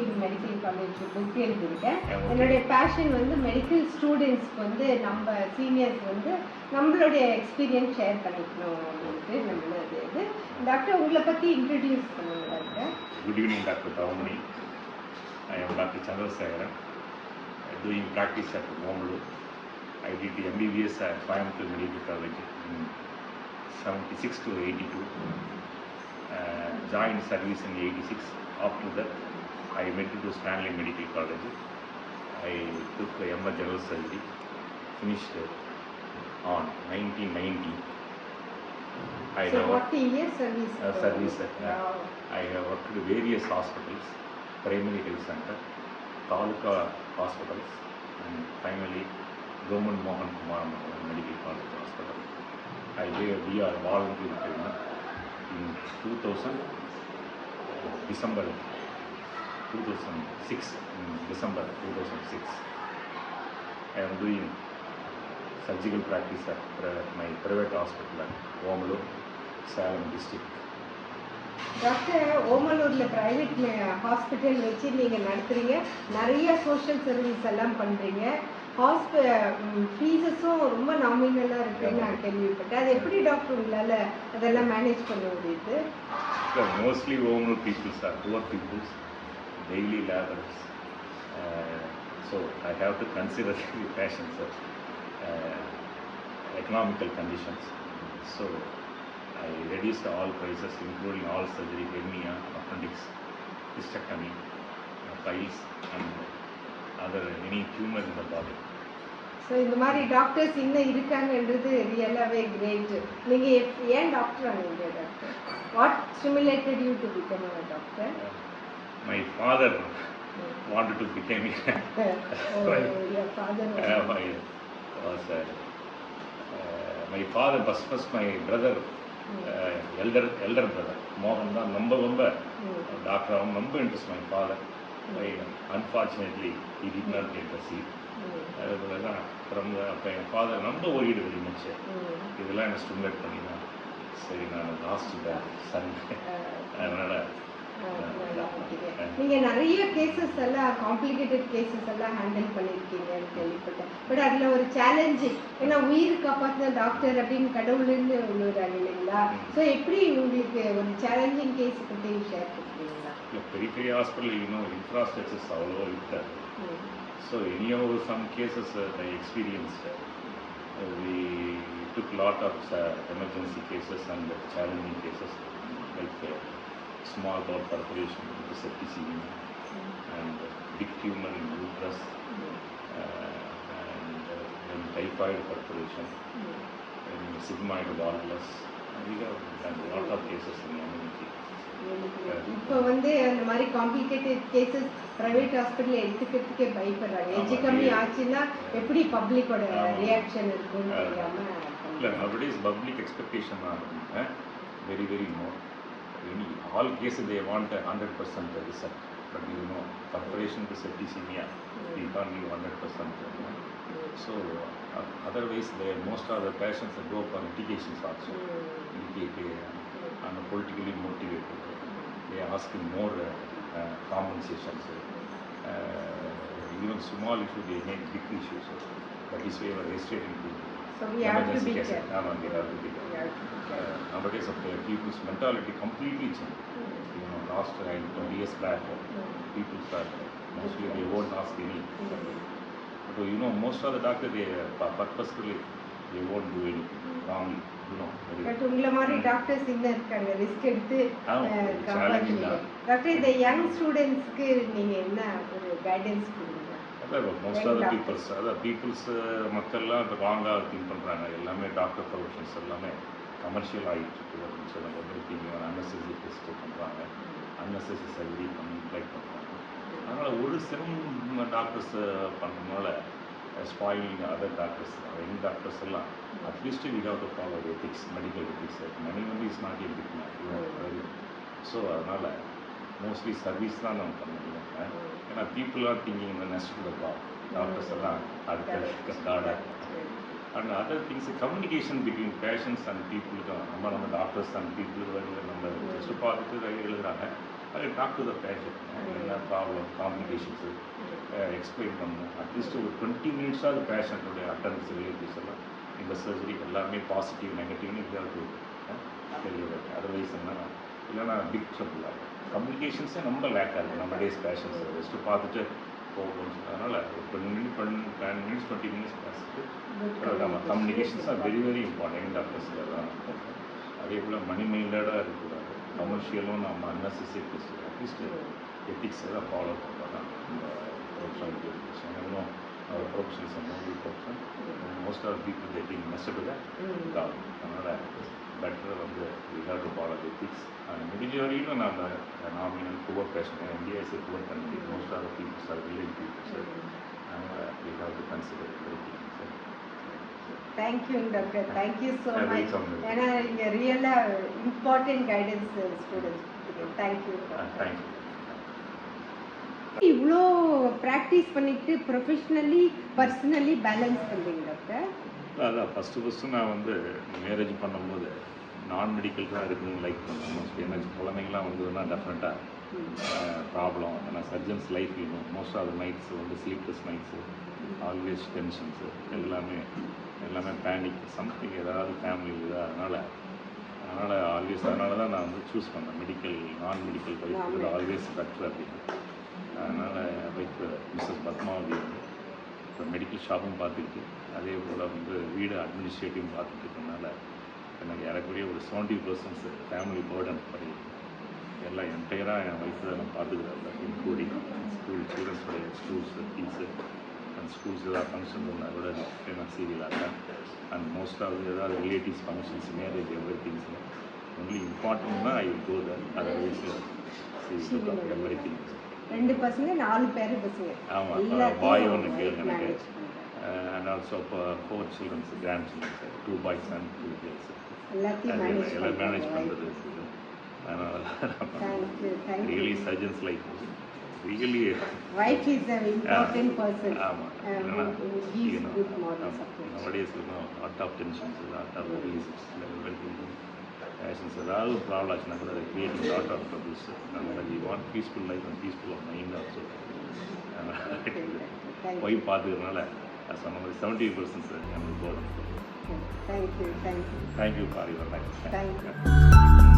இன் medical college book எழுதியிருக்கேன். என்னுடைய fashion வந்து மெடிக்கல் ஸ்டூடெண்ட்ஸ்க்கு வந்து நம்ம சீனியர்ஸ் வந்து நம்மளுடைய எக்ஸ்பீரியன்ஸ் ஷேர் பண்ணிக்கணும் அப்படின்ட்டு நம்மளது இது. டாக்டர் உங்களை பற்றி இன்ட்ரடியூஸ் பண்ணுங்க doctor. Good evening doctor Thavamani. I am Dr. Chandrasekharan, doing practice at Omalur. I did the MBBS at Coimbatore Medical College in 76 to 82. Joined service in 86. After that, I went to Stanley Medical College. I took MA General Surgery, finished on 1990. So 40 years service? Service. Wow. I have worked in various hospitals, primary health center, Taluka hospitals, and finally Government Mohan Kumar Medical College Hospital. I gave a VR voluntary retirement in 2000, December 2006, in December 2006. I am doing surgical practice at my private hospital at Omalur, Salem district. Doctor, ஓமலூரில் private hospital வச்சு நீங்கள் நடத்துகிறீங்க, நிறைய social service எல்லாம் பண்ணுறீங்க. ஃபீஸஸும் ரொம்ப நாமினலாக இருக்குன்னு நான் கேள்விப்பட்டேன். அது எப்படி டாக்டர் உங்களால் அதெல்லாம் மேனேஜ் பண்ண முடியுது? Mostly Omalur peoples are poor peoples, daily labours. So I have to consider the patients of economical conditions. So I reduced all prices, including all surgery, hernia, appendix, hysterectomy, piles, and other any tumor in the body. So இந்த மாதிரி doctors இன்னும் இருக்காங்கன்றது ரியலாகவே great. நீங்கள் ஏன் doctor ஆனீங்க doctor? What stimulated you to become a doctor? My father wanted to become your father was my father was first my brother, elder brother Mohan தான் ரொம்ப டாக்டர் அவன் ரொம்ப interest. my father, unfortunately he did not get the seat. அதுபோல தான் அப்புறம் அப்போ என் father ரொம்ப ஓடிடு வெளிமிச்சு இதெல்லாம் என்ன ஸ்டிமுலேட் பண்ணிதான் சரி நான் லாஸ்ட் சன். அதனால் நீங்கள் நிறைய கேசஸ் எல்லாம் காம்ப்ளிகேட்டட் கேசஸ் எல்லாம் ஹேண்டில் பண்ணியிருக்கீங்கன்னு கேள்விப்பட்டேன். பட் அதில் ஒரு சேலஞ்சு, ஏன்னா உயிர் காப்பாற்றின டாக்டர் அப்படின்னு கடவுள்னு உள்ளுறாங்க இல்லைங்களா? ஸோ எப்படி உங்களுக்கு ஒரு சேலஞ்சிங் கேஸ் பற்றி ஷேர் பண்ணுறீங்களா? இல்லை, பெரிய ஹாஸ்பிட்டல் இன்னும் இன்ஃப்ராஸ்ட்ரக்சர்ஸ் அவ்வளோ இருக்காது. So anyhow some cases I experienced. We took lot of emergency cases and challenging cases like small bowel perforation with septicemia and big tumor in uterus and then typhoid perforation and sigmoid volvulus. We have done a lot of cases in emergency. இப்போ வந்து அந்த மாதிரி complicated cases private hospital எடுத்துக்கிறதுக்கே பயப்படுறாங்க. எச்சு கம்மி ஆச்சுன்னா எப்படி பப்ளிக்கோட reaction இருக்குன்னு தெரியாமல். இல்லை, nowadays public expectation are very more. All cases they want 100% result, but you know perforation to septicemia we can't give 100%. So otherwise most of the patients go for mitigations also, and politically motivated. They are asking more compensations. Even small issue they make big issues. That is why we are restricting to. So we have to be careful. Nowadays people's mentality completely changed. You know, last 20 years back, people mostly they won't ask any. But you know, most of the doctors they purposefully they won't do anything wrong. You know. But உங்களை மாதிரி doctors இன்னும் இருக்காங்க, risk எடுத்து காப்பாற்றுவீங்க. Doctor, இந்த young ஸ்டூடெண்ட்ஸ்க்கு நீங்கள் என்ன ஒரு கைடன்ஸ் கொடுங்க? அதான் மோஸ்ட் ஆஃப் த பீப்புள்ஸ், அதான் பீப்புள்ஸ் மக்கள்லாம் இப்போ ராங்காக திங்க் பண்ணுறாங்க. எல்லாமே டாக்டர் ப்ரொஃபஷன்ஸ் எல்லாமே கமர்ஷியல் ஆகிட்டு அப்படின்னு சொல்லி வந்துருக்கீங்க. அன்னெசரி டெஸ்ட் பண்ணுறாங்க, அன்னெசரி சர்ஜரி பண்ணி இம்ப்ளை பண்ணுறாங்க. அதனால் ஒரு சில டாக்டர்ஸ் பண்ணுறதுனால spoiling other doctors, young doctors எல்லாம் at least we have to follow ethics, medical ethics. Money வந்து is not a big matter. So அதனால் மோஸ்ட்லி சர்வீஸ் தான் நம்ம பண்ண முடியும். ஏன்னா பீப்புள் ஆர் திங்கிங் இந்த நெக்ஸ்ட் டாக்டர்ஸ் எல்லாம் அடுத்த கார்டாக. And other things communication between patients and பீப்புளுக்கு நம்ம டாக்டர்ஸ் அண்ட் பீப்புள் வந்து நம்ம டெஸ்ட் பார்த்துட்டு எழுதுறாங்க. I talk to the patient. Problem complications explain பண்ணணும். அட்லீஸ்ட் ஒரு 20 மினிட்ஸாவது பேஷண்ட்டோடைய அட்டன்ஸ் ரிலேட்டிவ்ஸ் எல்லாம் இந்த சர்ஜரி எல்லாமே பாசிட்டிவ் நெகட்டிவ்னு இதாவது அதர்வைஸ் என்ன இல்லைன்னா பிக் ட்ரபிள் ஆகும். கம்யூனிகேஷன்ஸே ரொம்ப லேக் ஆகுது நம்ம டேஸ் பேஷன்ஸை ஜஸ்ட்டு பார்த்துட்டு போகணும்னு சொல்லி அதனால் ஒரு 10 மினிட்ஸ் 20 மினிட்ஸ் பேசிட்டு நம்ம communications are very very important டாக்டர்ஸில் தான். அதே போல் மணி மைண்டடாக இருக்கக்கூடாது. கமர்ஷியலும் நம்ம அன்னெசரி அட்லீஸ்ட் எத்திக்ஸ் எல்லாம் ஃபாலோ பண்ணுறோம். இந்த ப்ரொஃபஷனுக்கு இன்னும் profession is movie profession most of people getting messed தான். அதனால் பெட்டர் வந்து we have to follow ethics. முடிஞ்ச வரையிலும் நம்ம nominal poor patient India is poor country most of peoples are willing peoples. அதனால் we have to consider everything. Thank you doctor, thank you so much. ஏன்னா இங்கே ரியலாக important guidance students. Thank you. Thank you. இவ்வளோ practice பண்ணிட்டு professionally personally balance பண்ணுறீங்க doctor? அதான் first நான் வந்து மேரேஜ் பண்ணும்போது நான் மெடிக்கல் தான் இருக்குன்னு லைக் பண்ணேன். மோஸ்ட்லி எனக்கு குழந்தைங்களாம் வந்ததுன்னா டெஃபினட்டாக ப்ராப்ளம். ஏன்னா சர்ஜன்ஸ் லைஃப் இன்னும் மோஸ்ட் ஆஃப் நைட்ஸ் வந்து ஸ்லீப்லெஸ் நைட்ஸு, ஆல்வேஸ் டென்ஷன்ஸு, எல்லாமே பேனிக் சம்திங் ஏதாவது ஃபேமிலி இருக்குது. அதனால் ஆல்வேஸ் அதனால தான் நான் வந்து சூஸ் பண்ணேன் மெடிக்கல் நான் மெடிக்கல் லைஃப் ஆல்வேஸ் பெட்டர் அப்படின்னு. அதனால் வைஃப் மிஸ்ஸஸ் பத்மாவதி வந்து இப்போ மெடிக்கல் ஷாப்பும் பார்த்துக்கிட்டு அதே போல் வந்து வீடு அட்மினிஸ்ட்ரேட்டிவும் பார்த்துட்டு இருக்கனால எனக்கு ஏறக்குறைய ஒரு 70% ஃபேமிலி பேர்டன் பண்ணி எல்லாம் என்டையராக என் ஒய்ஃப் தான் நான் பார்த்துக்கிறேன். இன்க்ளூடிங் ஸ்கூல் சில்ட்ரன்ஸோடைய ஸ்கூல்ஸு ஃபீஸு அண்ட் ஸ்கூல்ஸ் ஏதாவது ஃபங்க்ஷன் இருந்தால் கூட நான் சீரியலாக அண்ட் மோஸ்ட் ஆஃப் ஏதாவது relatives functions marriage every things only important தான் I will go that. Otherwise every thing. 2 பசங்க 4 பேர் பசங்க. ஆமாம், பாய் ஒன்று கேள் எனக்கு. அண்ட் ஆல்சோ இப்போ 4 childrens grand childrens 2 boys and 2 girls. எல்லாம் மேனேஜ் பண்ணுறது. அதனால் really surgeons life really wife is an important person. ஆமாம். He's good moral support. nowadays lot of tensions, lot of releases, patients ஏதாவது ப்ராப்ளம் ஆச்சுன்னா கூட அதை creating lot of troubles. அதனால் we want peaceful life and peaceful of mind also. போய் பார்த்துக்கிறதுனால சொன்ன மாதிரி 70% எனக்கு போதும். Thank you. Thank you for your life. Thank you.